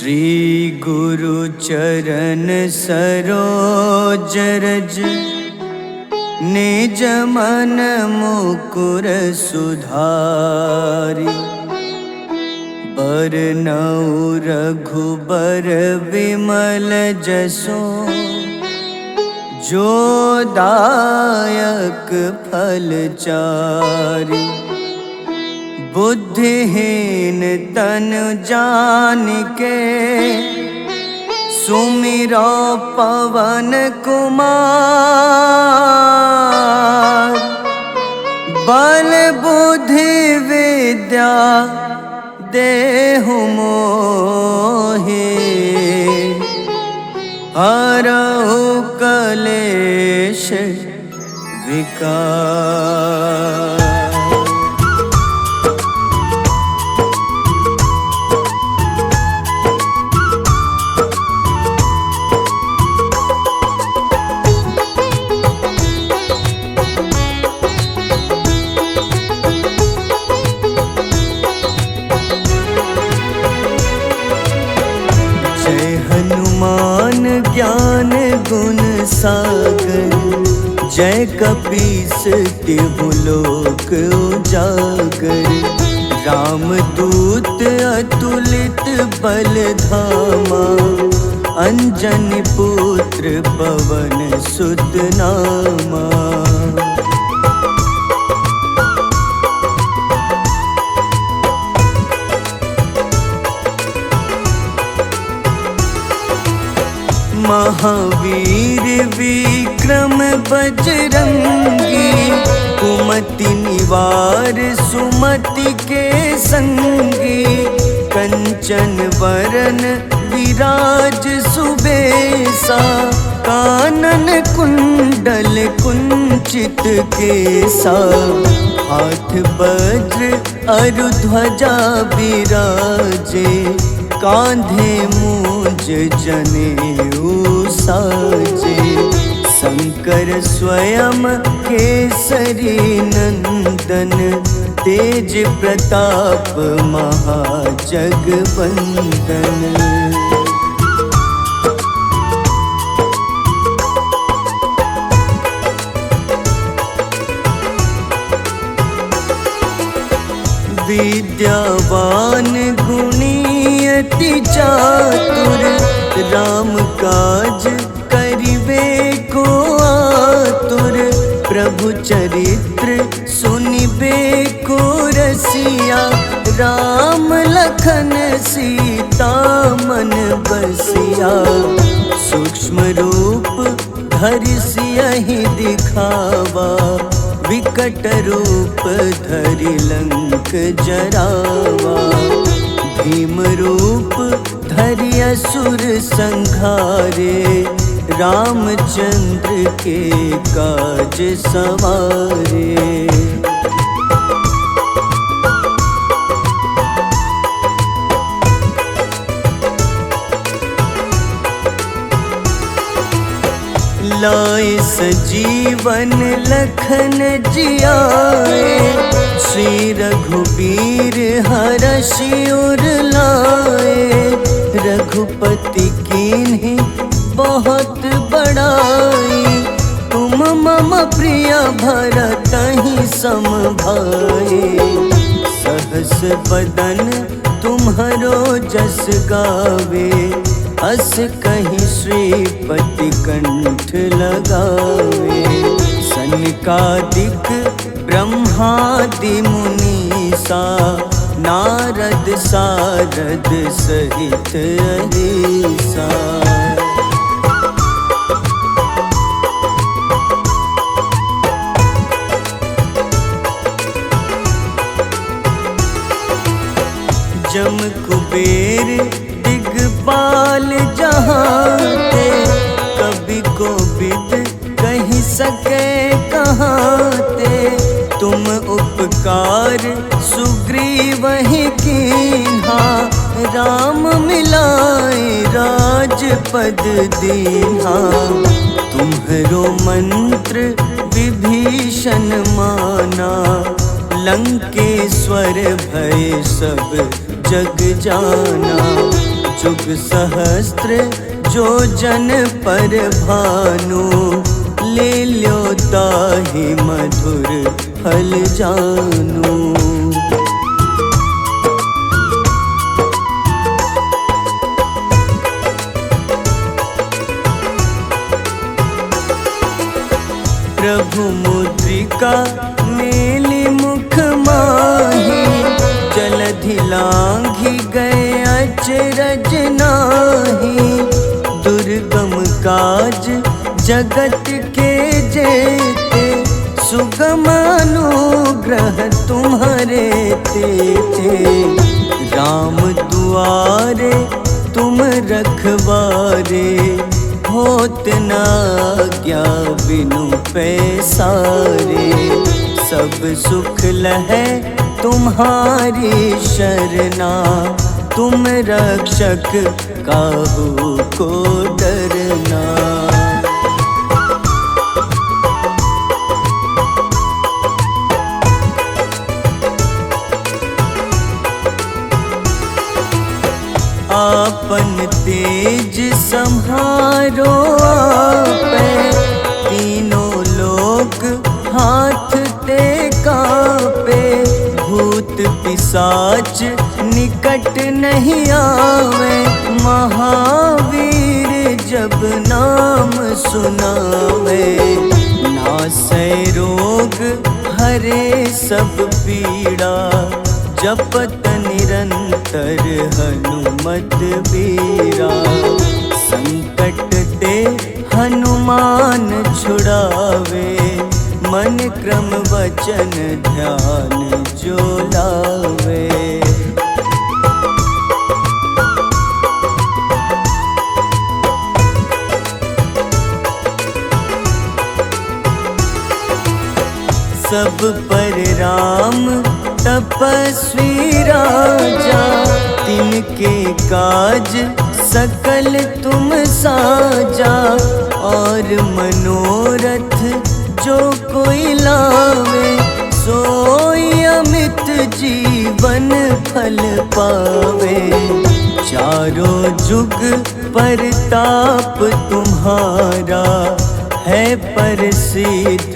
श्री गुरु चरण सरोज रज निज मन मुकुर सुधारि। बरनउँ रघुबर विमल जसो जो दायक फल चारि। बुद्धिहीन तनु जानिके सुमिरो पवन कुमार। बल बुद्धि विद्या देहु मोहि हरहु कलेश विकार। हनुमान ज्ञान गुण सागर जय कपीस तिहु लोक उजागर। रामदूत अतुलित बल धामा अंजनी पुत्र पवन सुत नामा। महावीर विक्रम बजरंगी कुमति निवार सुमति के संगी। कंचन वरन विराज सुबेसा कानन कुंडल कुंचित केसा। हाथ वज्र अरु ध्वजा बिराजे कांधे मूंज जनेऊ साजे। शंकर स्वयं केसरी नंदन तेज प्रताप महाजगवंदन। विद्यावान गुणी अति चातुर राम काज करिबे को आतुर। प्रभु चरित्र सुनिबे को रसिया राम लखन सीता मन बसिया। सूक्ष्म रूप धरि सियहि दिखावा विकट रूप धरि लंक जरावा। भीम रूप धरि असुर संहारे रामचंद्र के काज सवारे। लाए सजीवन लखन जियाए श्री रघुबीर हरषि उर लाए। रघुपति कीन्ही बहुत बड़ाई तुम मम प्रिय भरतहि सम भाई। सहस बदन तुम्हरो जस गावे अस कहीं श्रीपति कंठ लगावे। सनकादिक ब्रह्मादि मुनीसा नारद सारद सहित अहिसा। जम कुबेर दिगपाल जहाँते कभी कोविद कहीं सके कहाँते। तुम उपकार सुग्रीवहि कीन्हा राम मिलाए राजपद दीन्हा। तुम्हरो मंत्र विभीषण माना लंकेश्वर भय सब जग जाना। जुग सहस्त्र जो जन पर भानु, ले ल्यो ताहि मधुर फल जानू। प्रभु मुद्रिका मेली मुख माही, जलधि लांघि गए अचरज नाही। दुर्गम काज जगत के जेते, सुगम अनुग्रह तुम्हारे तेते। राम दुआरे तुम रखवारे, होत न आज्ञा बिनु पैसारे। सब सुख लहै तुम्हारी शरणा, तुम रक्षक काहू को डरना। आपन तेज सम्हारो आपै, तीनों लोक हाथ ते कांपे। भूत पिशाच निकट नहीं आवे, महावीर जब नाम सुनावे। नासै रोग हरे सब पीड़ा, जपत निरंतर हनुमत बीरा। संकट ते हनुमान छुड़ावे, मन क्रम वचन ध्यान जो लावे। सब पर राम तपस्वी राजा, तिनके काज सकल तुम साजा। और मनोरथ जो कोई लावे, सोई अमित जीवन फल पावे। चारों जुग परताप तुम्हारा, है प्रसिद्ध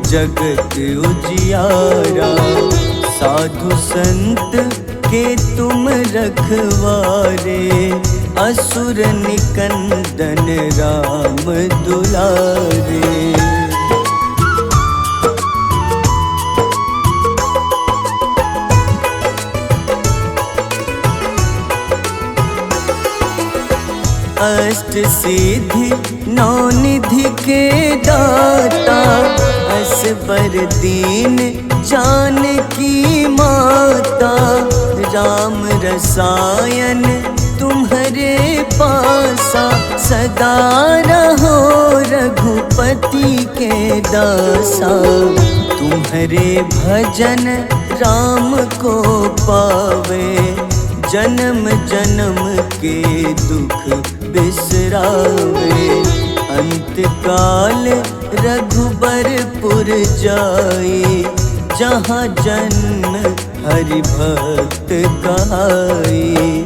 जगत उजियारा। साधु संत के तुम रखवारे, असुर निकंदन राम दुलारे। अष्ट सिद्धि नौ निधि के दाता, असबर दीन जानकी माता। राम रसायन तुम्हारे पासा, सदा रहो रघुपति के दासा। तुम्हारे भजन राम को पावे, जन्म जन्म के दुख बिसरावे। अंत काल रघुबरपुर जाई, जहाँ जन्म हरि भक्त कहाई।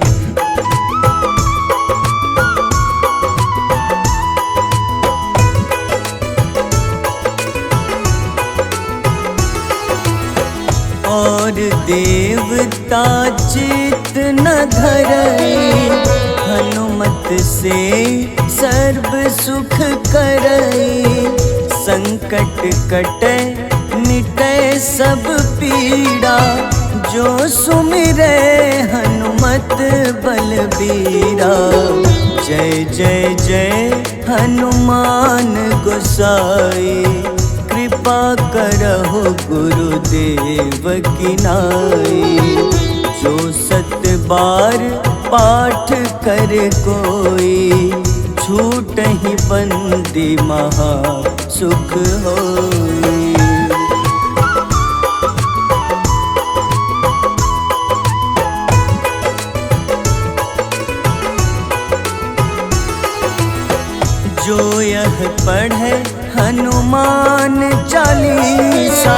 और देवता चित न धरई, हनुमत से सर्व सुख करई। संकट कटै मिटै सब पीड़ा, जो सुमिरै हनुमत बलबीरा। जय जय जय हनुमान गोसाई, कृपा करहु गुरुदेव की नाई। जो 7 बार पाठ कर कोई, छूटहि बंदी महा सुख होई। जो यह पढ़े हनुमान चालीसा,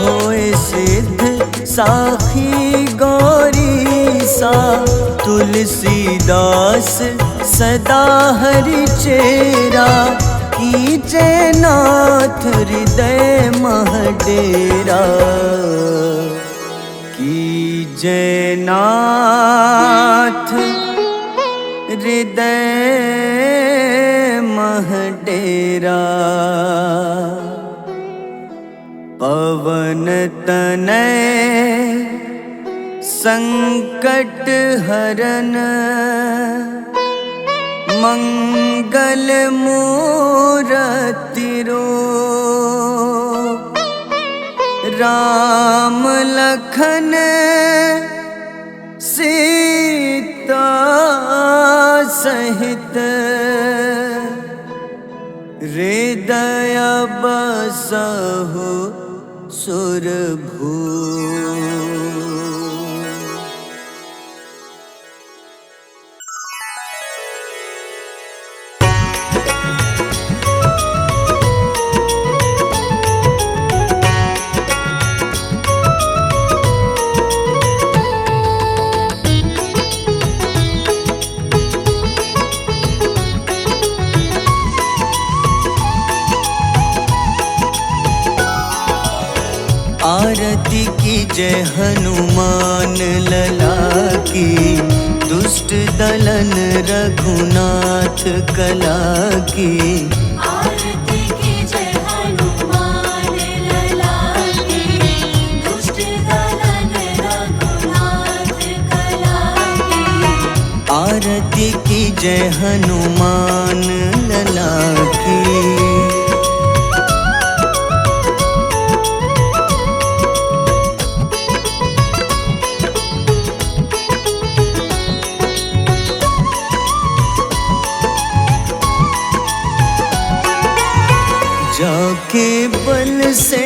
होए सिद्ध साखी गौरीसा। तुलसीदास सदा हरि चेरा, कीजे नाथ हृदय मह डेरा। कीजे नाथ हृदय मह डेरा। पवन तनय संकट हरन, मंगल मूरति रूप। राम लखन सीता सहित, हृदय बसहु सुरभूप। आरती की जय हनुमान लला की, दुष्ट दलन रघुनाथ कला की। आरती की जय हनुमान लला की, दुष्ट दलन रघुनाथ कला की। आरती की जय हनुमान लला की। जाके बल से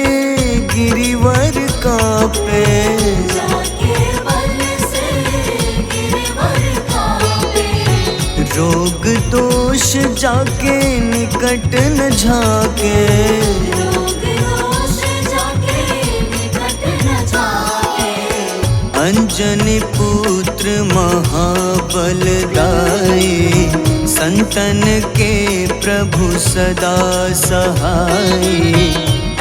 गिरिवर कांपे, जाके बल से गिरवर कांपे। रोग दोष जाके निकट न झाके। रोग दोष जाके निकट न जाके। अंजनी पुत्र महाबलदाई, संतन के प्रभु सदा सहाय।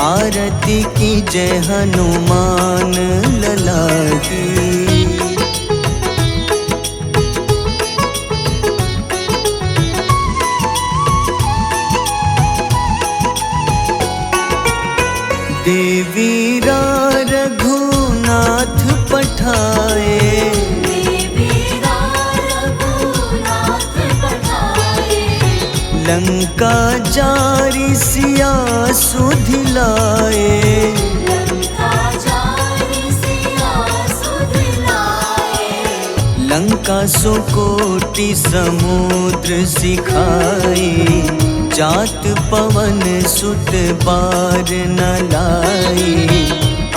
आरती की जय हनुमान लला की। देवीरा रघुनाथ पठाए, लंका जारी सिया सुधिलाए। लंका सुकोटि समुद्र सिखाए, जात पवन सुत बार न लाए।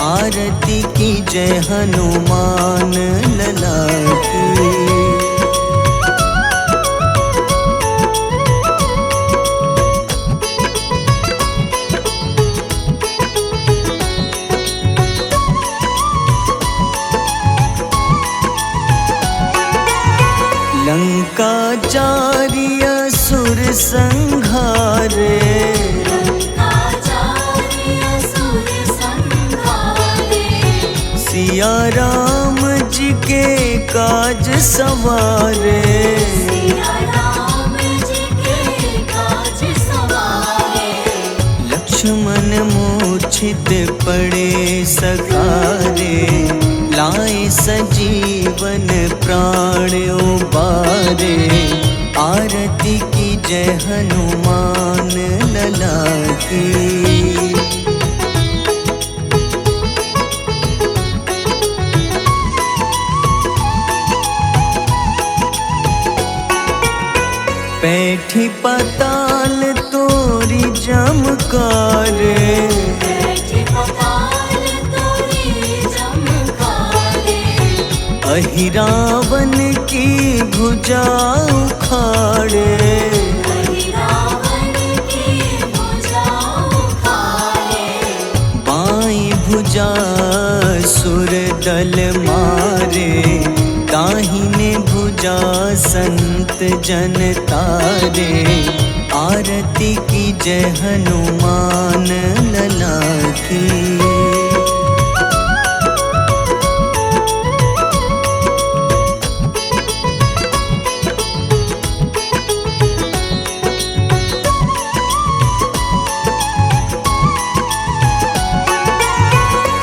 आरती की जय हनुमान लला की। लंका जारी असुर संघारे, सिया राम जी के काज सवारे। लक्ष्मण मूर्छित पड़े सखारे, लाए सजीवन प्राण उबारे। आरती की जय हनुमान लला की। बैठी पाताल तोरी जमकारे, अहि रावण की भुजा उखाड़े। बाईं भुजा सुर दल मारे, दाहिने भुजा पूजा संत जन तारे, आरती की जय हनुमान लला की।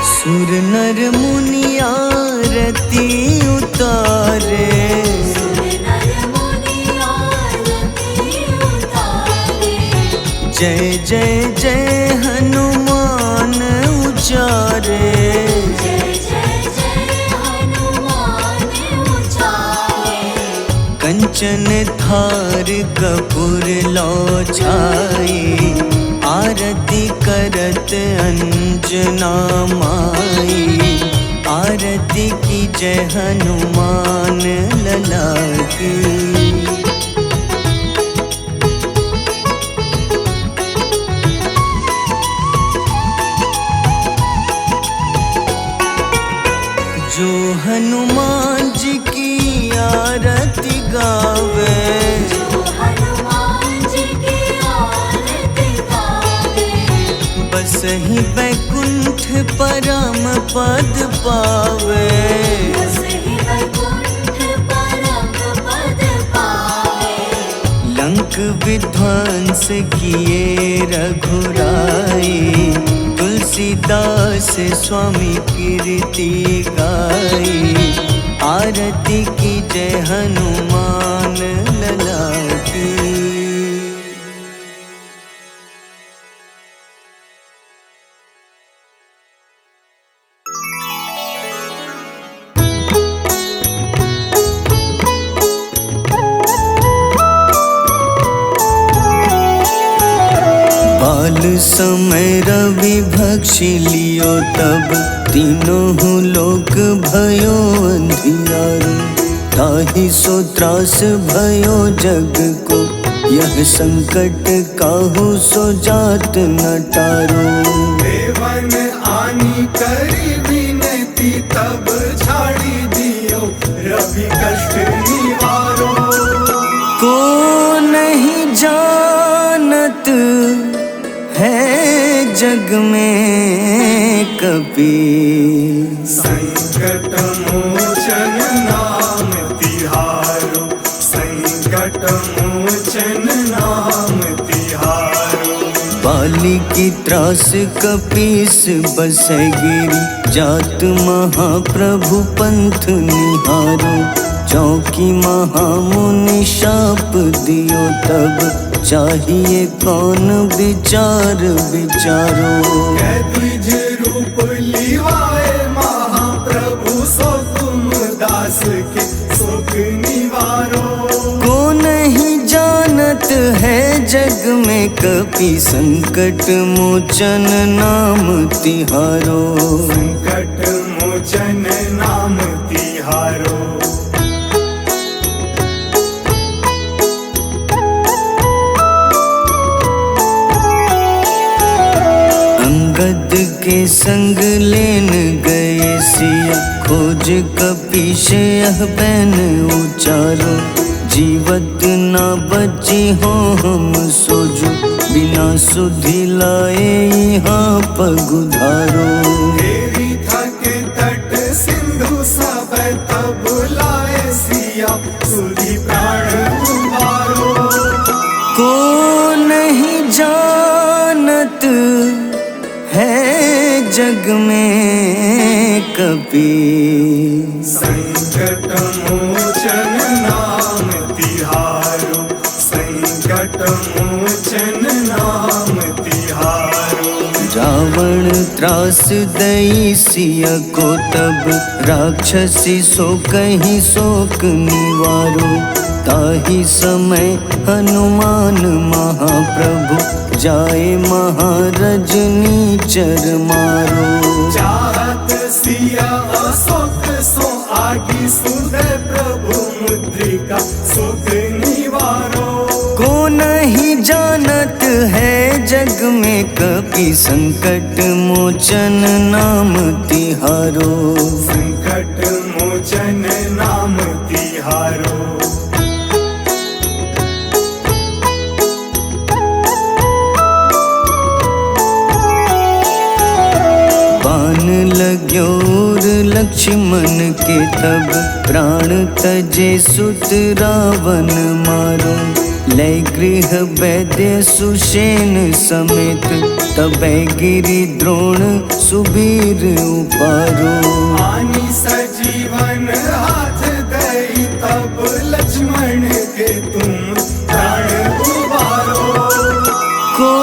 सुर नर मुनि आरती उतारे, सुर नर मुनि आरती उतारे। जय जय जय हनुमान उचारे, जय जय जय हनुमान उचारे। कंचन थार कपूर लो छाई, आरती करत अंजना माई। आरती की जय हनुमान लला की। जो हनुमान जी की आरती गावे, जो हनुमान जी की आरती गावे। बस ही बैकुंठ परम पद पावे। बस ही वैकुंठ परम पद पावे। लंक विध्वंस किए रघुराई, तुलसीदास स्वामी कीर्ति गाई। आरती की जय हनुमान लला की। बाल समय रवि भक्षी लियो, तब तीनों लोक भयो अंधियारो। ताहि सो त्रास भयो जग को, यह संकट काहू सो जात न टारो। देवन आनी करी विनती, तब झाड़ी दियो रवि कष्ट निवारो। को नहीं जानत है जग में कपि, संकट मोचन नाम तिहारो। संकट मोचन नाम तिहारो। बाली की त्रास कपीस बसै गिरी, जात महाप्रभु पंथ निहारो। चौकी महामुनि शाप दियो, तब चाहिए कौन विचार विचारो। द्विज रूप लिवाए महाप्रभु, सो तुम दास के सुख निवारो। को नहीं जानत है जग में कपि, संकट मोचन नाम तिहारो। संकट मोचन नाम तिहारो। अंगद के संग लेन गए सिया, खोज कपीश यह बैन उचारो। जीवत ना बची हो हम सोजो, बिना सुधि लाए यहाँ पगुधारो। देवी थके तट सिंधु सब, तब लाए सिया सुधि प्राण उबारो। को नहीं जानत है जग में कपि, संकट मोचन नाम तिहारो। संकट मोचन नाम तिहारो। रावण त्रास दई सिया को, तब राक्षसी सो कहीं शोक निवारो। ताहि समय हनुमान महाप्रभु, जाए महारजनी चर मारो। चाहत सिया अशोक सो आगी, सुधे प्रभु मुद्रिका सुख निवारो। को नहीं जानत है जग में कपि, संकट मोचन नाम तिहारो। संकट मोचन नाम तिहारो। लक्ष्मण के तब प्राण तजे सुत रावण मारो। लय गृह वैद्य सुषेण समेत तबै गिरि द्रोण सुबीर उपारो। आनी सजीवन हाथ दई तब लक्ष्मण के तुम प्राण उबारो। को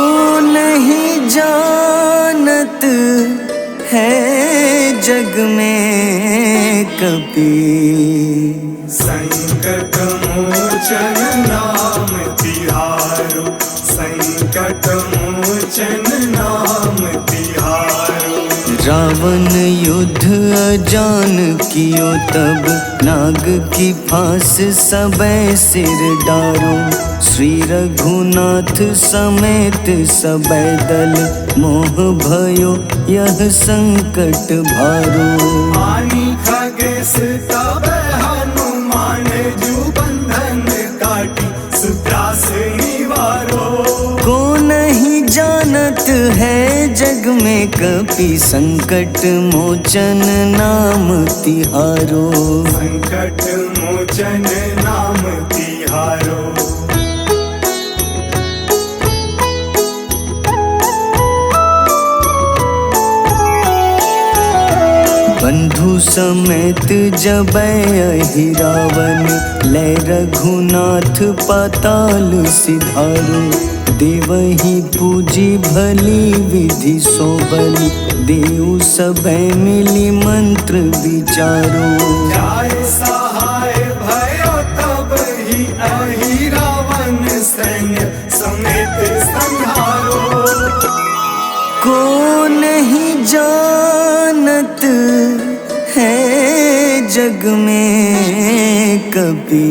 नहीं जानत है जग में कपि, संकट मोचन नाम तिहारो। संकट मोचन नाम तिहारो। रावण युद्ध अजान कियो तब नाग की फांस सबै सिर डारो। श्री रघुनाथ समेत सबै दल मोह भयो यह संकट भारो। आनी खगेश तब हनुमान जू बंधन काटी सुत्रास निवारो। को नहीं जानत है जग में कपि, संकट मोचन नाम तिहारो। संकट मोचन नाम तिहारो। बंधु समेत जबै अहि रावण, लय रघुनाथ पाताल सिधारो। देवहि पूजी भली विधि सो बलि, देव सबै मिली मंत्र विचारो। जाय सहाय भयो तब ही अहि रावण सैन्य समेत संहारो। को नहीं जानत है जग में कपि,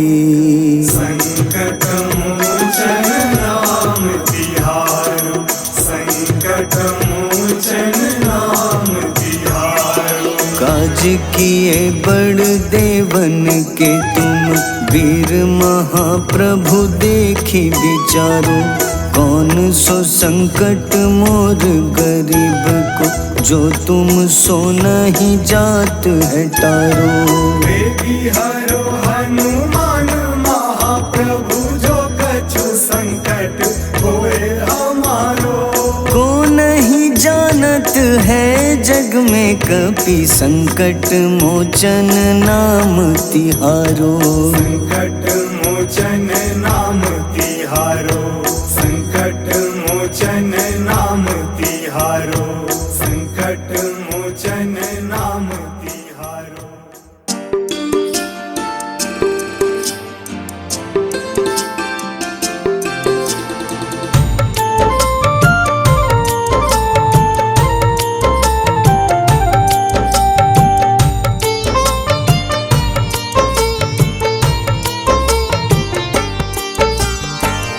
संकट मोचन नाम तिहारो। संकट मोचन नाम तिहारो। काज किए बड़ देवन के तुम, वीर महाप्रभु देखे विचारो। कौन सो संकट मोर गरीब को, जो तुम सो नहीं जात है टारो। बेगी हरो हनुमान महाप्रभु, जो कछु संकट होए हमारो। को नहीं जानत है जग में कपि, संकट मोचन नाम तिहारो। संकट मोचन नाम तिहारो। संकट मोचन नाम तिहारो। संकट मोचन नाम तिहारो।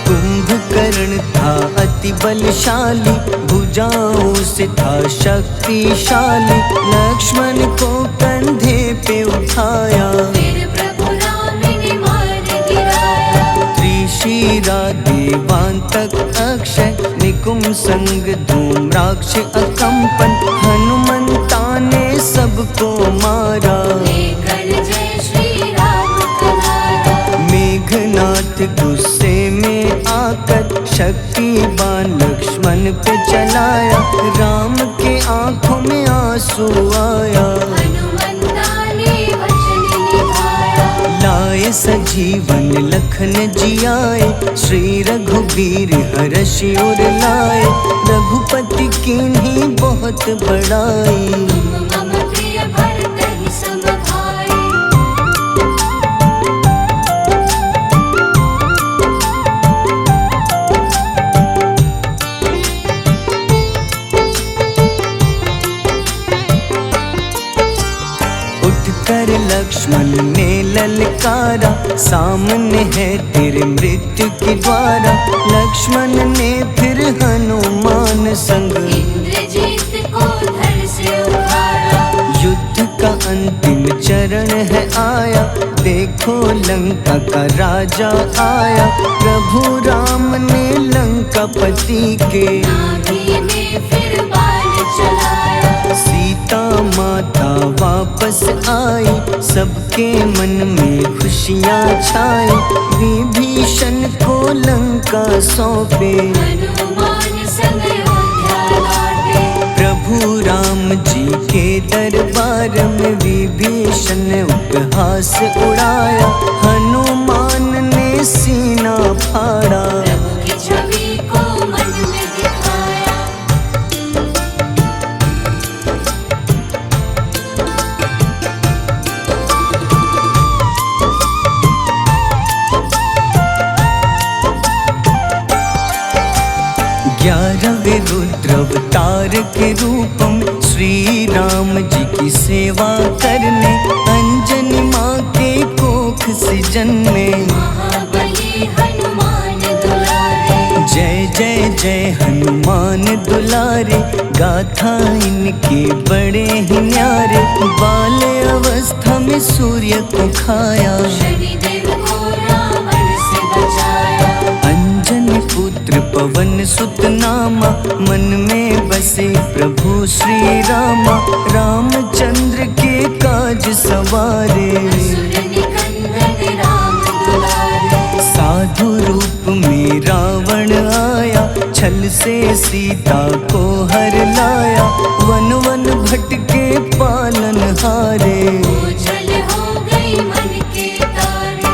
कुंभकर्ण था अति बलशाली, भुजाओं से था शक्तिशाली। लक्ष्मण को कंधे पे उठाया, फिर प्रभु राम ने मार गिराया। त्रिशिरा देवांतक अक्षय, निकुम संग धूम्राक्ष अकंपन। हनुमंता ने सबको मारा, लेकर जय श्री राम कनारा। मेघनाथ गुस्से में आकर शक्तिवान लक्ष्मण पे चलाया। राम के आंखों में आंसू आया, हनुमंता ने वचन निभाया। लाए सजीवन लखन जियाए, श्री रघुबीर हर्षि उर लाए। रघुपति कीन्ही बहुत बड़ाई, तुम मम प्रिय भरत ही सम भाई। उठकर लक्ष्मण ने ललकारा, सामने है तेरे मृत्यु की द्वारा। लक्ष्मण ने फिर हनुमान संग, इंद्रजीत को धड़ से उखाड़ा। युद्ध का अंतिम चरण है आया। देखो लंका का राजा आया, प्रभु राम ने लंकापति के नाभि में फिर बाण चलाया। सीता माता वापस आई, सबके मन में खुशियाँ छाई। विभीषण को लंका सौंपे, हनुमान संग अयोध्या लौटे। प्रभु राम जी के दरबार में विभीषण उपहास उड़ाया। हनुमान ने सीना फाड़ा, प्रभु की छवि को मन में दिखाया। ग्यारहवें रुद्र अवतार के रूप में श्री राम जी की सेवा करने अंजनी माँ के कोख से जन्मे। महाबली हनुमान दुलारे, जय जय जय हनुमान दुलारे, गाथा इनके बड़े ही न्यारे। बाल्य अवस्था में सूर्य को खाया, शनिदेव को रावण से बचाया। अंजनी पुत्र पवन सुत नामा, मन में बसे प्रभु श्री रामा। रामचंद्र के काज सवारे, असुर निकंदन राम दुलारे। साधु रूप में रावण आया, छल से सीता को हर लाया। वन वन भटके पालन हारे, ओझल हो गई मन के तारे।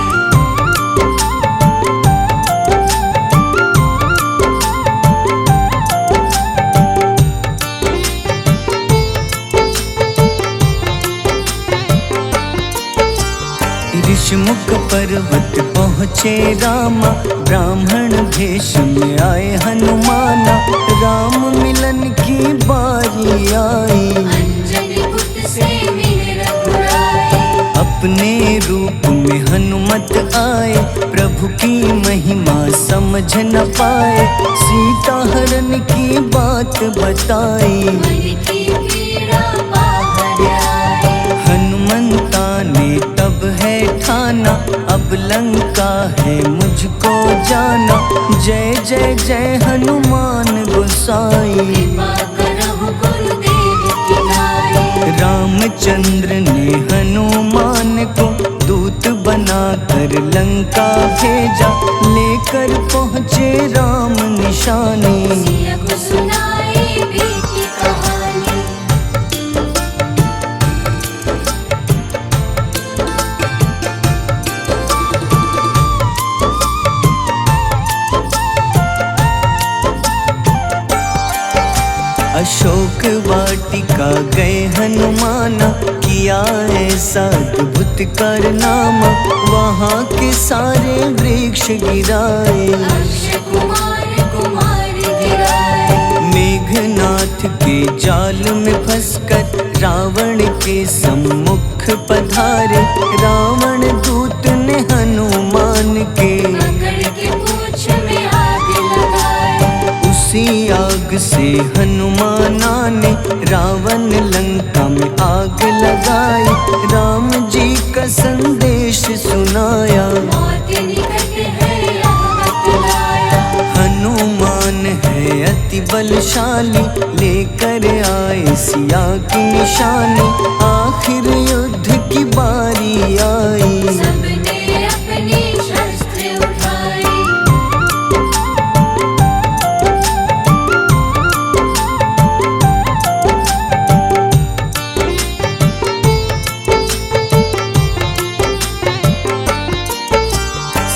ऋषिमुख पर्वत पहुँचे रामा, ब्राह्मण भेष में आए हनुमाना। राम मिलन की बारी आई, अंजनी पुत्र से मिल रघुराई। अपने रूप में हनुमत आए, प्रभु की महिमा समझ न पाए। सीता हरण की बात बताई, मन की पीड़ा बाहर आई। हनुमंता ने तब है ठाना, अब लंका है मुझको जाना। जय जय जय हनुमान गोसाई, कृपा करहु गुरुदेव की नाई। रामचंद्र ने हनुमान को दूत बनाकर लंका भेजा। लेकर पहुँचे राम निशानी, सिया को सुनाई बीती कहानी। अशोक वाटिका गए हनुमाना, किया ऐसा अद्भुत कारनामा। वहाँ के सारे वृक्ष गिराए, अक्षय कुमार कुमार गिराए। मेघनाथ के जाल में फंसकर रावण के सम्मुख पधारे। रावण दूत ने हनुमान के पकड़ के पूंछ में आग लगाए। उसी आग से हनुमाना ने रावण लंका में आग लगाई। राम जी का संदेश सुनाया, मौत निकट है यह बतलाया। हनुमान है अति बलशाली, लेकर आए सिया की निशानी। आखिर युद्ध की बारी आई, सबने अपनी शस्त्र उठाई।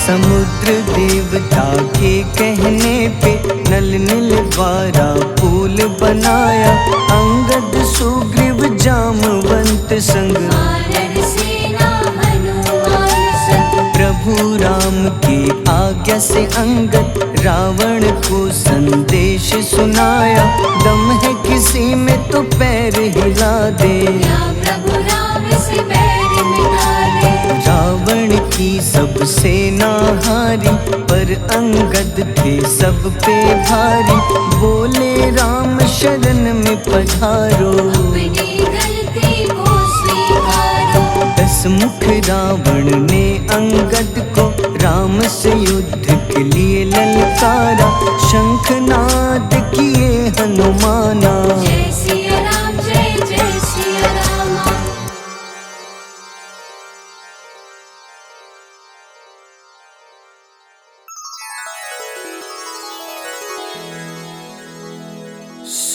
समुद्र देवता के कहने पे नल नील द्वारा पुल बनाया। अंगद सुग्रीव जामवंत संग, वानर सेना हनुमान संग। प्रभु राम की आज्ञा से अंगद रावण को संदेश सुनाया। दम है किसी में तो पैर हिला दे, या प्रभु राम से बैर मिटा दे। रावण की सब सेना हारी, पर अंगद थे सब पे भारी। बोले राम शरण में पधारो, अपनी गलती को स्वीकारो। 10 मुख रावण ने अंगद को राम से युद्ध के लिए ललकारा। शंखनाद किए हनुमाना, जय सिया राम जय जय सिया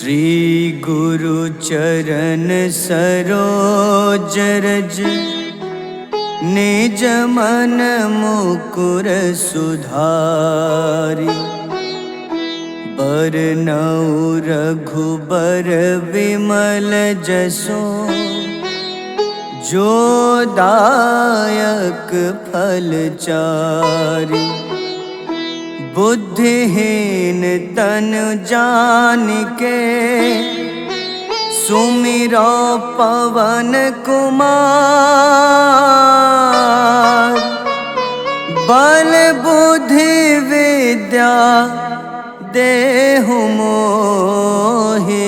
श्री गुरु चरण सरोज रज निज मन मुकुर सुधारी बरनउँ रघुबर विमल जसो जो दायक फल चारि बुद्धिहीन तनु जानिके सुमिरो पवन कुमार बल बुद्धि विद्या देहु मोहि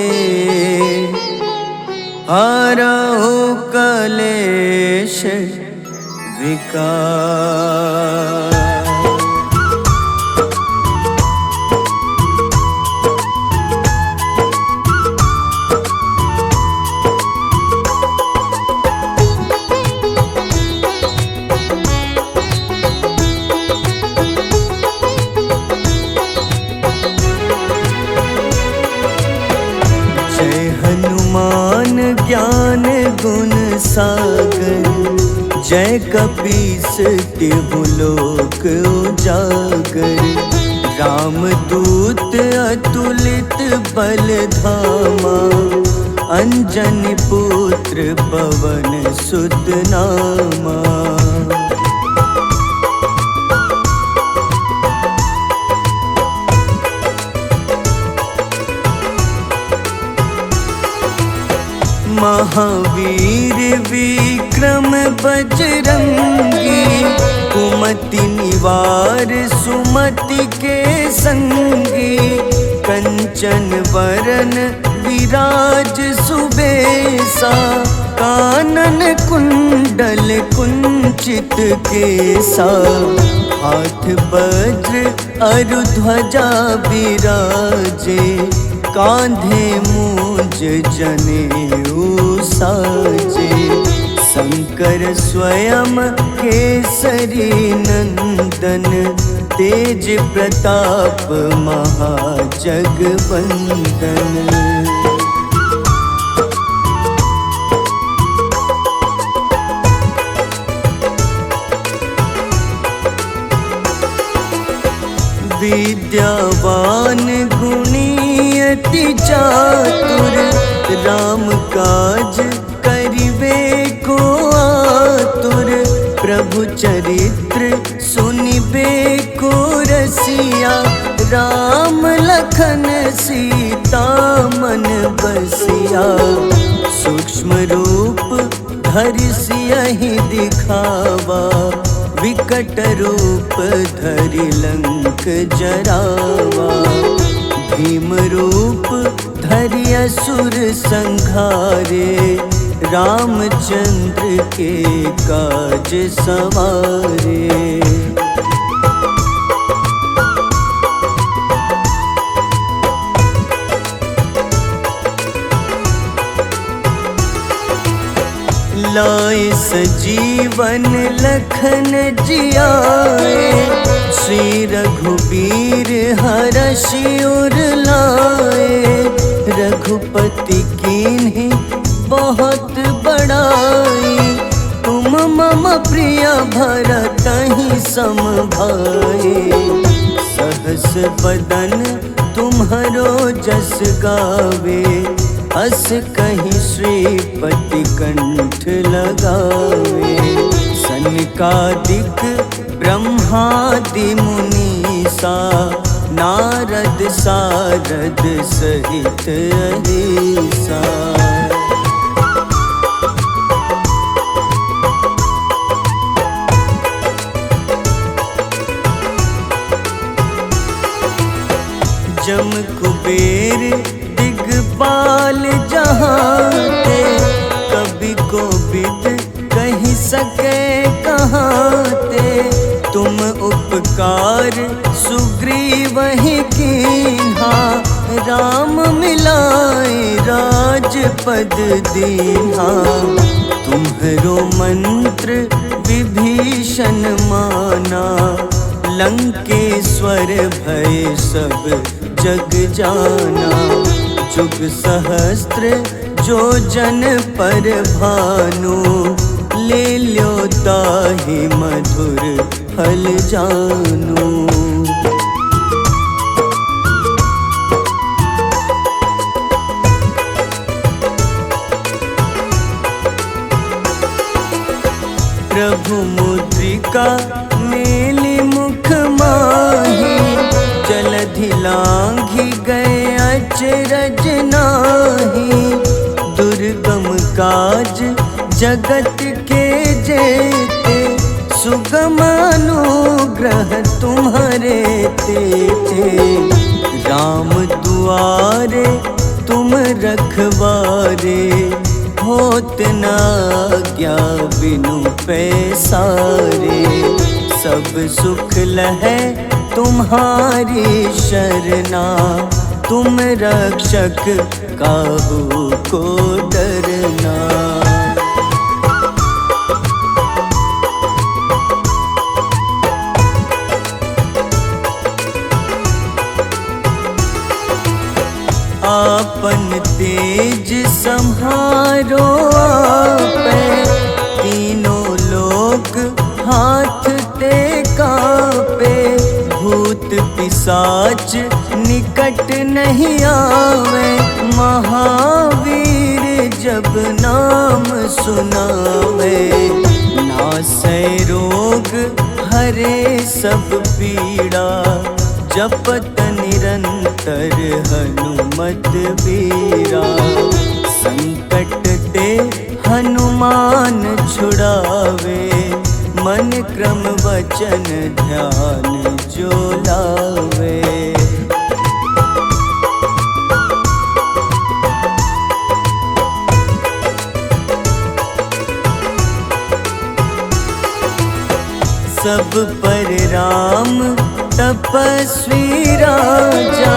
हरहु कलेश विकार। हनुमान ज्ञान गुण सागर जय कपीस तिहु लोक उजागर रामदूत अतुलित बल धामा अंजनी पुत्र पवन सुत नामा। महावीर विक्रम बजरंगी कुमति निवार सुमति के संगी कंचन वरन विराज सुबेसा कानन कुंडल कुंचित केसा हाथ वज्र अरु ध्वजा बिराजे कांधे मूंज जनेऊ साजे शंकर स्वयं केसरी नंदन तेज प्रताप महाजगवंदन। विद्यावान गुणी अति चातुर राम काज करिबे को आतुर प्रभु चरित्र सुनिबे को रसिया राम लखन सीता मन बसिया सूक्ष्म रूप धरि सियहि दिखावा विकट रूप धरि लंक जरावा भीम रूप धरि असुर संहारे रामचंद्र के काज सवारे। लाए सजीवन लखन जियाए श्री रघुबीर हरषि उर लाए रघुपति कीन्ही बहुत बड़ाई तुम मम प्रिय भरतहि सम भाई सहस बदन तुम्हरो जस गावे अस कहीं श्रीपति कंठ लगावे सनकादिक ब्रह्मादि मुनीसा नारद सारद सहित अहिसा। जम कुबेर दिगपाल जहाँते कभी को बिद कहीं सके कहाँते तुम उपकार सुग्रीवहि कीन्हा राम मिलाए राजपद दीन्हा तुम्हरो मंत्र विभीषण माना लंकेश्वर भय सब जग जाना जुग सहस्त्र जो जन पर भानु, ले ल्यो ताहि मधुर फल जानू। प्रभु मुद्रिका मेली मुख माही, जलधि लांघि गए अचरज नाही। दुर्गम काज जगत के जेते, सुगम अनुग्रह तुम्हारे तेते। राम दुआरे तुम रखवारे, होत न आज्ञा बिनु पैसारे। सब सुख लहै तुम्हारी शरणा, तुम रक्षक काहू को डरना। आपन तेज सम्हारो आपै, तीनों लोक हाथ ते कांपे। भूत पिशाच निकट नहीं आवे, महावीर जब नाम सुनावे। नासै रोग हरे सब पीड़ा, जपत निरंतर हनुमत बीरा। संकट ते हनुमान छुड़ावे, मन क्रम वचन ध्यान जो लावे। सब पर राम तपस्वी राजा,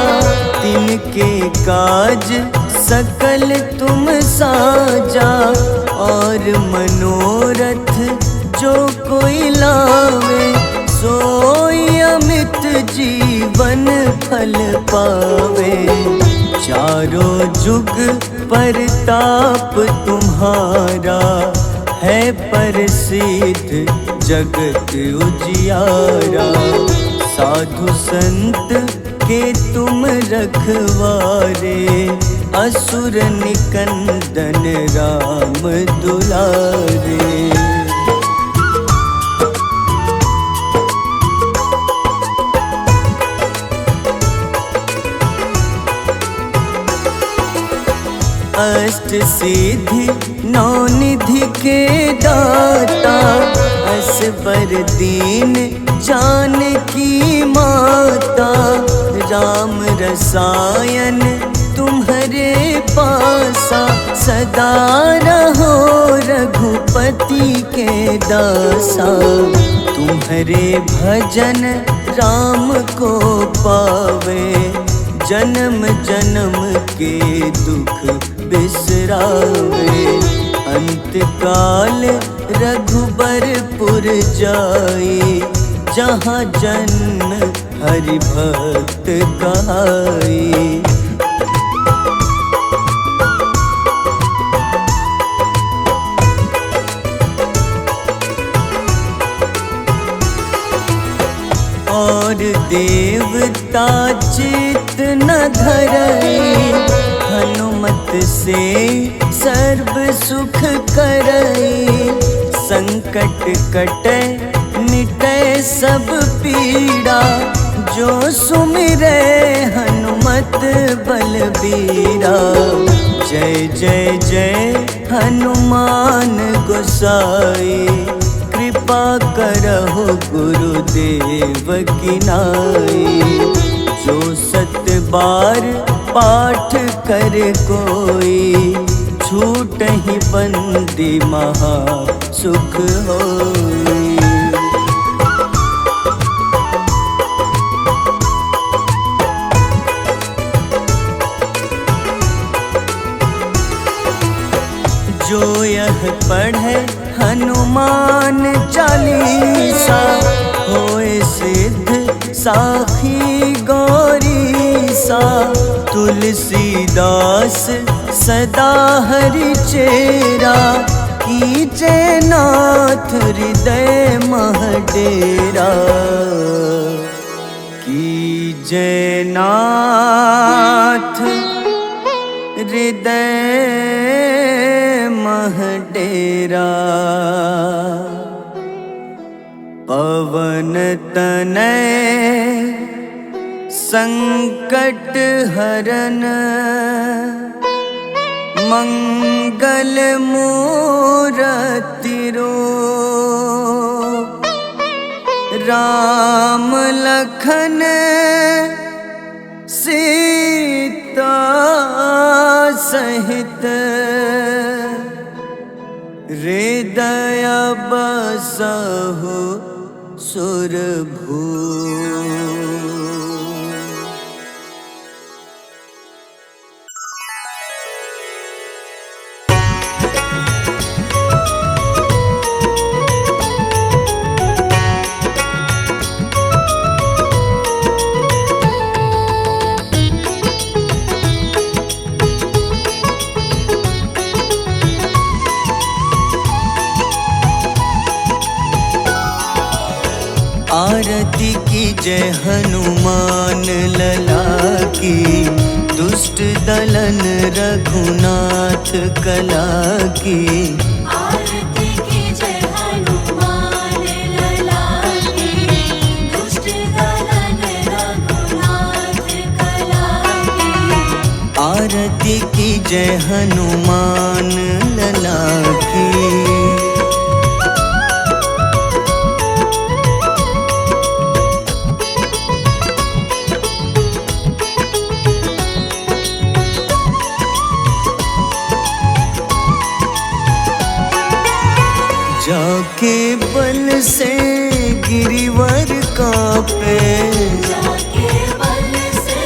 तिनके काज सकल तुम साजा। और मनोरथ जो कोई लावे, सोई अमित जीवन फल पावे। चारों जुग परताप तुम्हारा, है प्रसिद्ध जगत उजियारा। साधु संत के तुम रखवारे, असुर निकंदन राम दुलारे। अष्ट सिद्धि नौ निधि के दाता, असबर दीन जानकी माता। राम रसायन तुम्हारे पासा, सदा रहो रघुपति के दासा। तुम्हारे भजन राम को पावे, जन्म जन्म के दुख बिसरावे। अंत काल रघुबरपुर जाई, जहाँ जन्म हरि भक्त कहाई। और देवता चित न धरई, हनुमत से सर्व सुख करई। संकट कटे मिटे सब पीड़ा, जो सुमिरे हनुमत बलबीरा। जय जय जय हनुमान गोसाई, कृपा करहु गुरुदेव की नाई। जो सत बार पाठ कर कोई, छूटहि बंदी महा सुख होई। जो यह पढ़े हनुमान चालीसा, होए सिद्ध साखी गौरीसा। तुलसीदास दास सदा हरि चेरा, कीजे नाथ हृदय मह डेरा। कीजे नाथ हृदय मह डेरा। पवन तनय संकट हरन, मंगल मूरति रूप। राम लखन सीता सहित, हृदय बसहु सुरभूप। आरती कीजय हनुमान लला की, दुष्ट दलन रघुनाथ कला की। आरती कीजय हनुमान लला की, दुष्ट दलन रघुनाथ कला की। आरती कीजय हनुमान लला की। जाके बल से गिरिवर कांपे, जाके बल से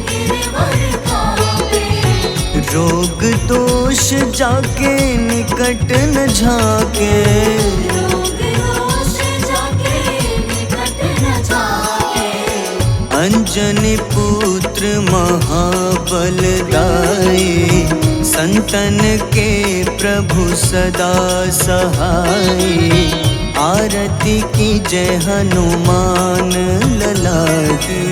गिरवर कांपे। रोग दोष जाके निकट न झाके। रोग दोष जाके निकट न झाके। अंजनी पुत्र महाबलदाई, संतन के प्रभु सदा सहाय। आरती कीजय हनुमान लला की।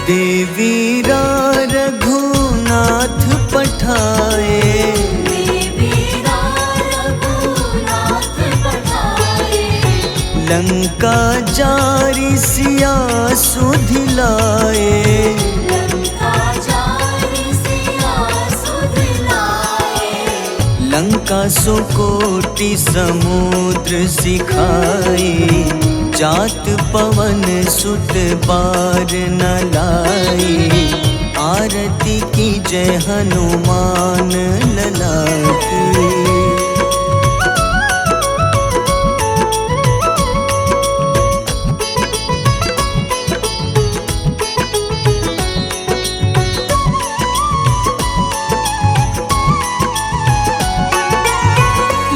देवी रघुनाथ पठाए, लंका जारी सिया सुधिलाए। लंका सुकोटि समुद्र सिखाए, जात पवन सुत बार न लाए। आरती कीजय हनुमान लला की।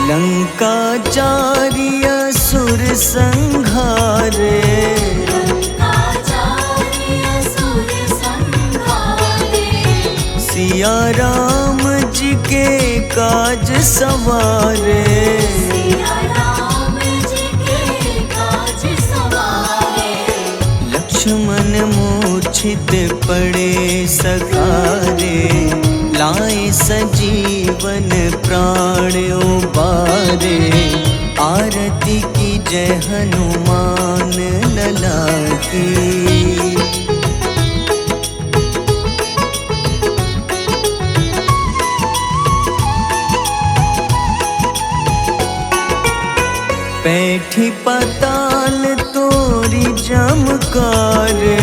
लंका जारी असुर संहारे, सिया राम जी के काज सवारे। लक्ष्मण मूर्छित पड़े सखारे, लाए सजीवन प्राण उबारे। आरती कीजय हनुमान लला की। बैठी पताल तोरी जमकारे,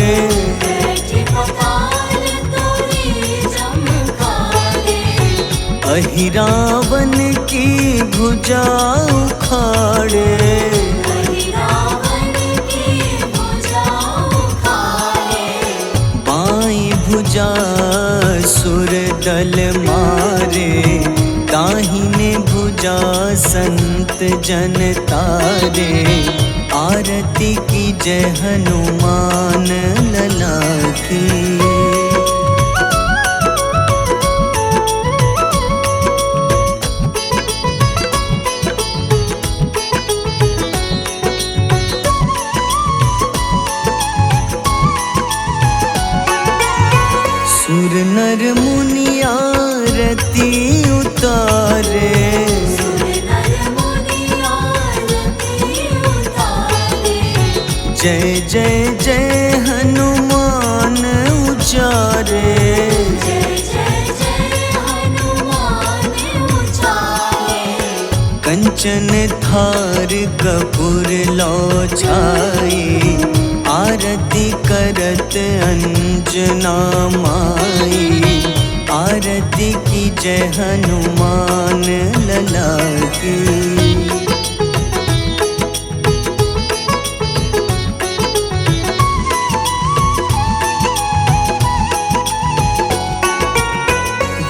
अहिरावन की भुजा उखाड़े। बाईं भुजा सुर दल मारे, दाहिने भुजा पूजा संत जन तारे, आरती की जय हनुमान लला की। सुर नर मुनि आरती उतारे, जय जय जय हनुमान उचारे। कंचन थार कपूर लो छाई, आरती करत अंजना माई। आरती की जय हनुमान लला की।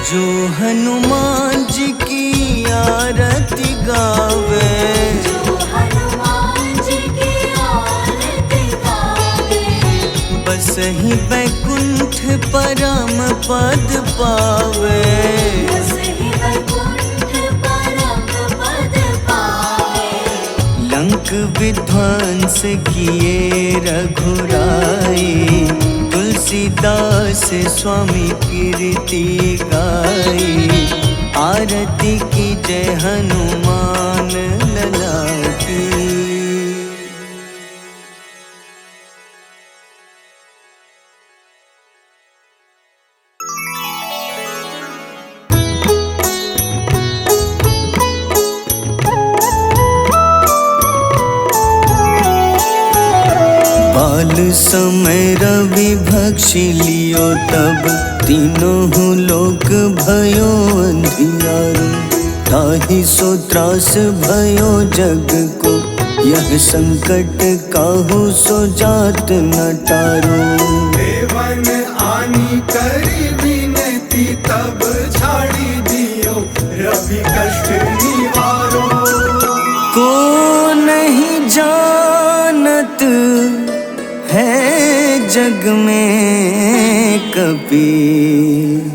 जो हनुमान जी की आरती गावे, बस ही बैकुंठ परम पद पावे। लंक विध्वंस किए रघुराई, तुलसीदास स्वामी कीर्ति गाई। आरती की जय हनुमान लला की। बाल समय रवि भक्षि लियो, तब तीनों लोक भयो अंधियारो। ताहि सो त्रास भयो जग को, यह संकट काहू सो जात न टारो। देवन आनी करी विनती, तब छाड़ी दियो रवि कष्ट निवारो। को नहीं जानत है जग में कपि,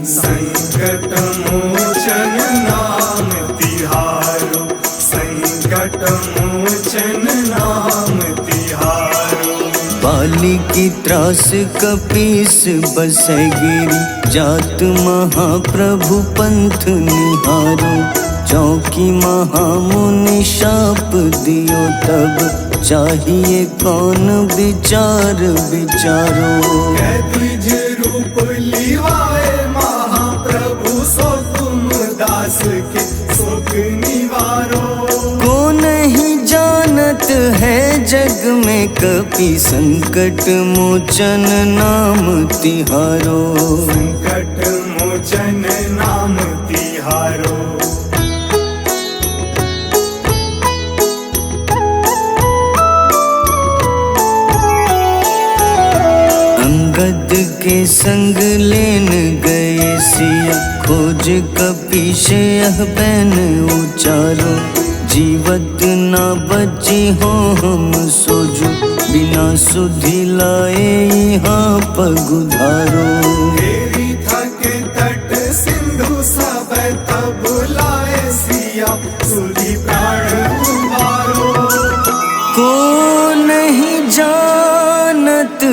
संकट मोचन नाम तिहारो। संकट मोचन नाम तिहारो। बाली की त्रास कपीस बसै गिरी, जात महाप्रभु पंथ निहारो। चौकी महामुनि शाप दियो, तब चाहिए कौन विचार विचारो। द्विज रूप लिवाए महाप्रभु, सो तुम दास के शोक निवारो। को नहीं जानत है जग में कपि, संकट मोचन नाम तिहारो। संकट मोचन नाम तिहारो। अंगद के संग लेन गए सिया, खोज कपीश यह बैन उचारो। जीवत ना बची हो हम सोजो, बिना सुधि लाए यहाँ पगुधारो। तेरी थके तट सिंधु सब, तब लाए सिया सुधि प्राण उबारो। को नहीं जानत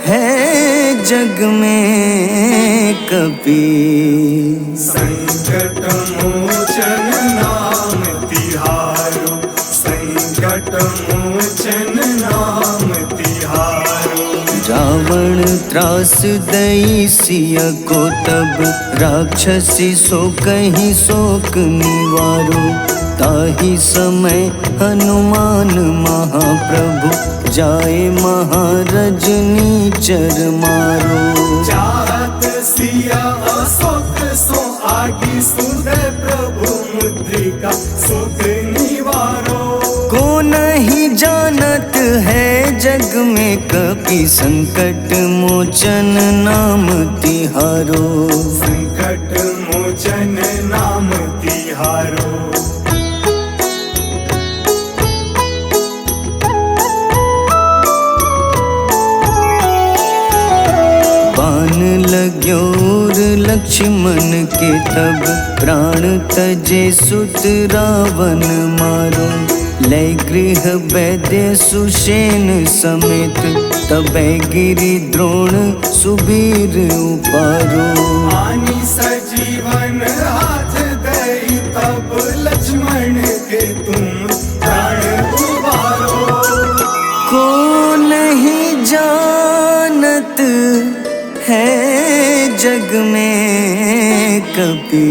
है जग में कपि, संकट मोचन नाम तिहारो। संकट मोचन नाम तिहारो। रावण त्रास दई सिया को, तब राक्षसी सो कहीं शोक निवारो। ताहि समय हनुमान महाप्रभु, जाए महारजनी चर मारो। चाहत सिया अशोक सो आगी, सुधे प्रभु मुद्रिका शोक निवारो। को नहीं जानत है जग में कपि, संकट मोचन नाम तिहारो। संकट मोचन नाम तिहारो। तिहारो। बाण लग्योर लक्ष्मण के तब प्राण तजे सुत रावण मारो। लय गृह वैद्य सुषेण समेत तबै गिरि द्रोण सुबीर उपारो। आनी सजीवन हाथ दई तब लक्ष्मण के तुम प्राण उबारो। को नहीं जानत है जग में कपि,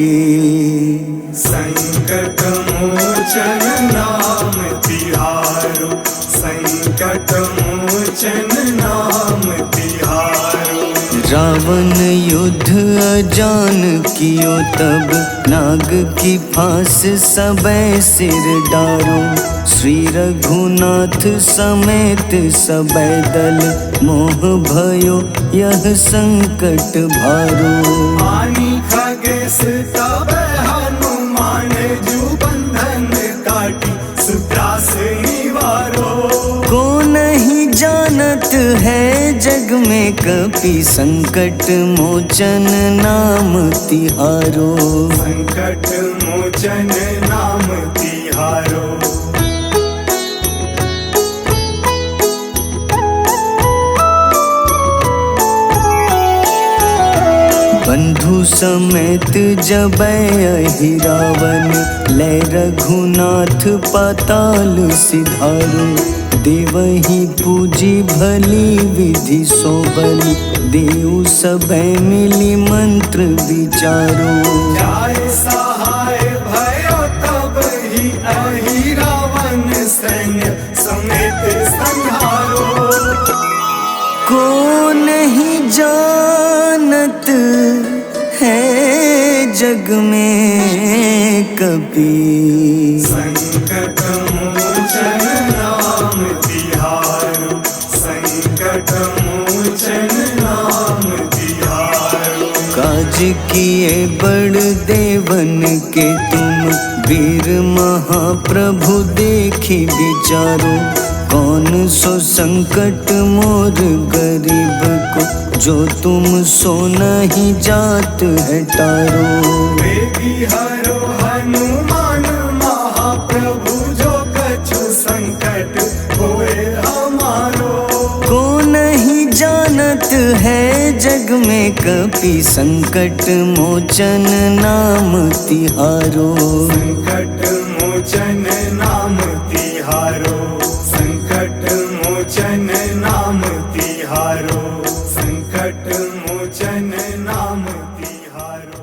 संकट मोचन नाम तिहारो। संकट मोचन नाम तिहारो। रावण युद्ध अजान कियो तब नाग की फांस सबे सिर डारो। श्री रघुनाथ समेत सबे दल मोह भयो यह संकट भारो। आनी खगेश तब हनुमान जू बंधन काटी सुत्रास निवारो। को नहीं जानत है जग में कपि, संकट मोचन नाम तिहारो। संकट मोचन नाम तिहारो। बंधु समेत जबै अहि रावण, लय रघुनाथ पाताल सिधारो। देवहि पूजी भली विधि सो बलि, देव सबे मिली मंत्र विचारो। जाय सहाय भयो तब ही अहि रावण सैन्य समेत संहारो। को नहीं जानत है जग में कपि, संकट मोचन नाम तिहारो। संकट मोचन नाम तिहारो। काज किए बड़ देवन के तुम, वीर महाप्रभु देखी विचारो। कौन सो संकट मोर गरीब को, जो तुम सो नहीं जात है टारो। बेगी हरो हनुमान महाप्रभु, जो कछु संकट होए हमारो। को नहीं जानत है जग में कपि, संकट मोचन नाम तिहारो। संकट मोचन नाम तिहारो। संकट मोचन नाम तिहारो। संकट मोचन नाम तिहारो।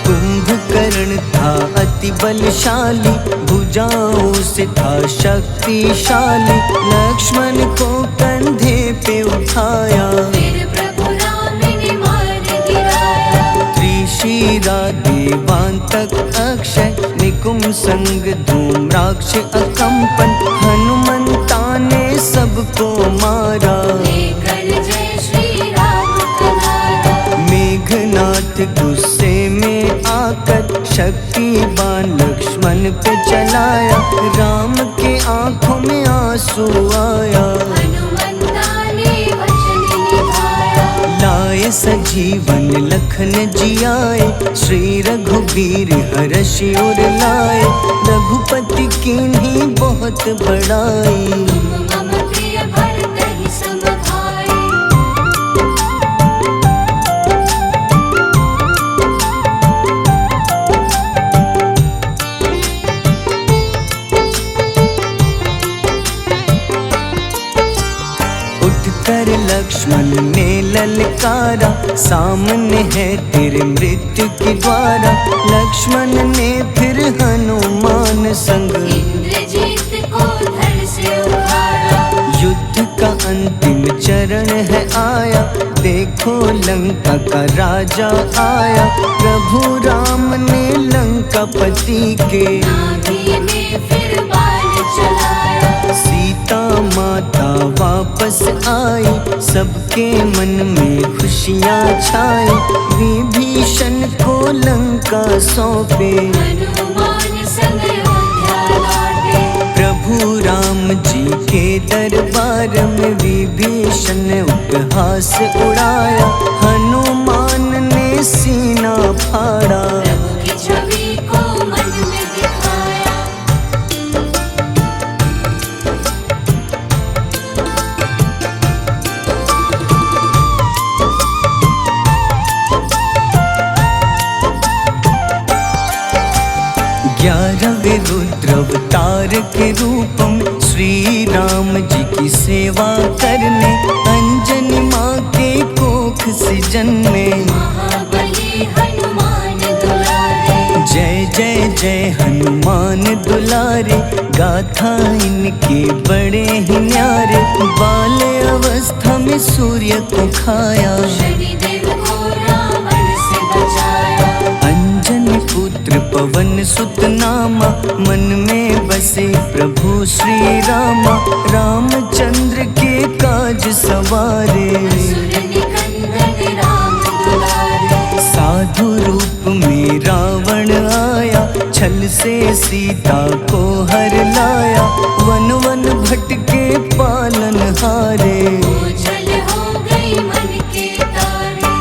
कुंभकर्ण था अति बलशाली, भुजाओं से था शक्तिशाली। लक्ष्मण को कंधे पे उठाया, फिर प्रभु राम ने मार गिराया। त्रिशिरा देवांतक अक्षय, निकुम संग धूम्राक्ष अकंपन। हनुमंता ने सबको मारा, लेकर जय श्री राम कनारा। मेघनाथ गुस्से में आकर शक्तिवान लक्ष्मण पे चलाया। राम के आंखों में आंसू आया, हनुमंता ने वचन निभाया। लाए सजीवन लखन जियाए, श्री रघुबीर हर्षि उर लाए। रघुपति कीन्ही बहुत बड़ाई, मम प्रिय भरत ही सम भाई। उठकर लक्ष्मण ने ललकारा, सामने है तेरे मृत्यु के द्वारा। लक्ष्मण ने फिर हनुमान संग, इंद्रजीत को धड़ से उखाड़ा। युद्ध का अंतिम चरण है आया। देखो लंका का राजा आया, प्रभु राम ने लंकापति के नाभि में फिर बाण चलाया। सीता माता वापस आई, सबके मन में खुशियाँ छाई। विभीषण को लंका सौंपे, हनुमान संग अयोध्या लौटे। प्रभु राम जी के दरबार में विभीषण उपहास उड़ाया। हनुमान ने सीना फाड़ा, प्रभु की छवि को मन में दिखाया। ग्यारहवें रुद्र अवतार के रूपम श्री राम जी की सेवा करने अंजनी माँ के कोख से जन्मे। महाबली हनुमान दुलारे, जय जय जय हनुमान दुलारे, गाथा इनके बड़े ही न्यारे। बाल्य अवस्था में सूर्य को खाया, शनिदेव को रावण से बचाया। अंजनी पुत्र पवन सुत नामा, मन में बसे प्रभु श्री रामा। रामचंद्र के काज सवारे, असुर निकंदन राम दुलारे। साधु रूप में रावण आया, छल से सीता को हर लाया। वन वन भटके पालन हारे, ओझल हो गई मन के तारे।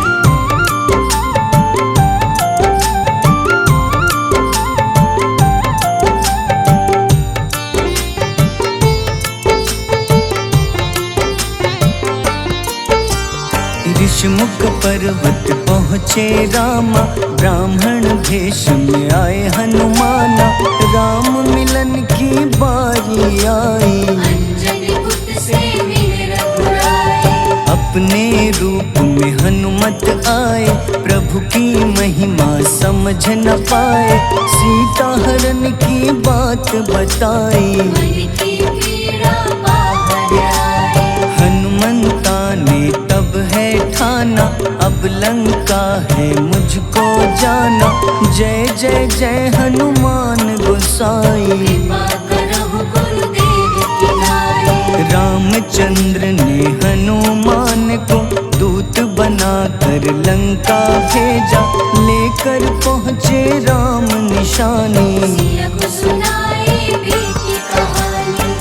ऋषमुख पर्वत पहुँचे रामा, ब्राह्मण भेष में आए हनुमाना। राम मिलन की बारी आई, अंजनी पुत्र से मिले रघुराई। अपने रूप में हनुमत आए, प्रभु की महिमा समझ न पाए। सीता हरण की बात बताई, मन की पीड़ा बाहर आई। हनुमंता ने तब है ठाना, अब लंका है मुझको जाना। जय जय जय हनुमान गोसाई, कृपा करहु गुरुदेव की नाई। रामचंद्र ने हनुमान को दूत बनाकर लंका भेजा। लेकर पहुँचे राम निशानी, सिया को सुनाई बीती कहानी।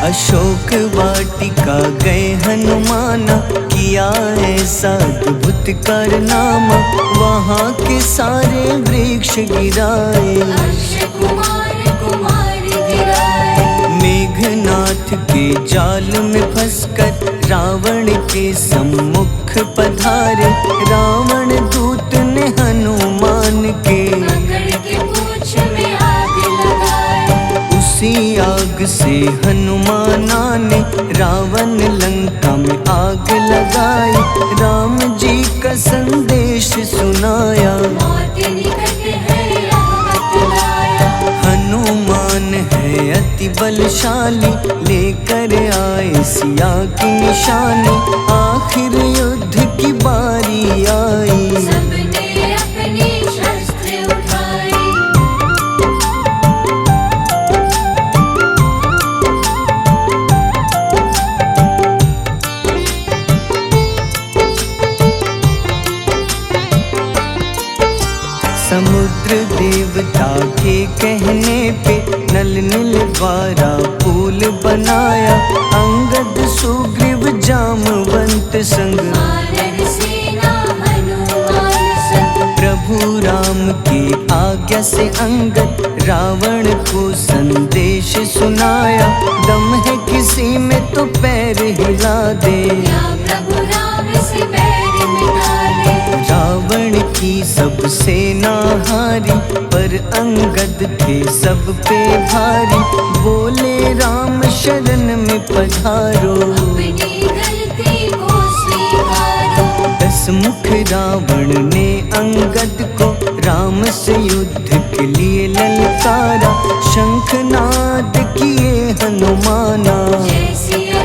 अशोक वाटिका गए हनुमाना, किया ऐसा अद्भुत कारनामा। वहाँ के सारे वृक्ष गिराए, अक्षय कुमार कुमार गिराए। मेघनाथ के जाल में फंसकर रावण के सम्मुख पधारे। रावण दूत ने हनुमान के पकड़ के पूंछ में आग लगाए। उसी आग से हनुमाना ने रावण लंका में आग लगाई। राम जी का संदेश सुनाया, मौत निकट है यह बतलाया। हनुमान है अति बलशाली, लेकर आए सिया की निशानी। आखिर युद्ध की बारी आई, सबने अपनी शस्त्र उठाई। समुद्र देवता के कहने पे नल नील द्वारा पुल बनाया। अंगद सुग्रीव जामवंत संग, वानर सेना हनुमान संग। प्रभु राम की आज्ञा से अंगद रावण को संदेश सुनाया। दम है किसी में तो पैर हिला दे, या प्रभु राम से बैर मिटा ले। रावण की सब सेना हारी, पर अंगद थे सब पे भारी। बोले राम शरण में पधारो, अपनी गलती को स्वीकारो। 10 हंसमुख रावण ने अंगद को राम से युद्ध के लिए ललकारा। शंखनाद किए हनुमाना, जय सिया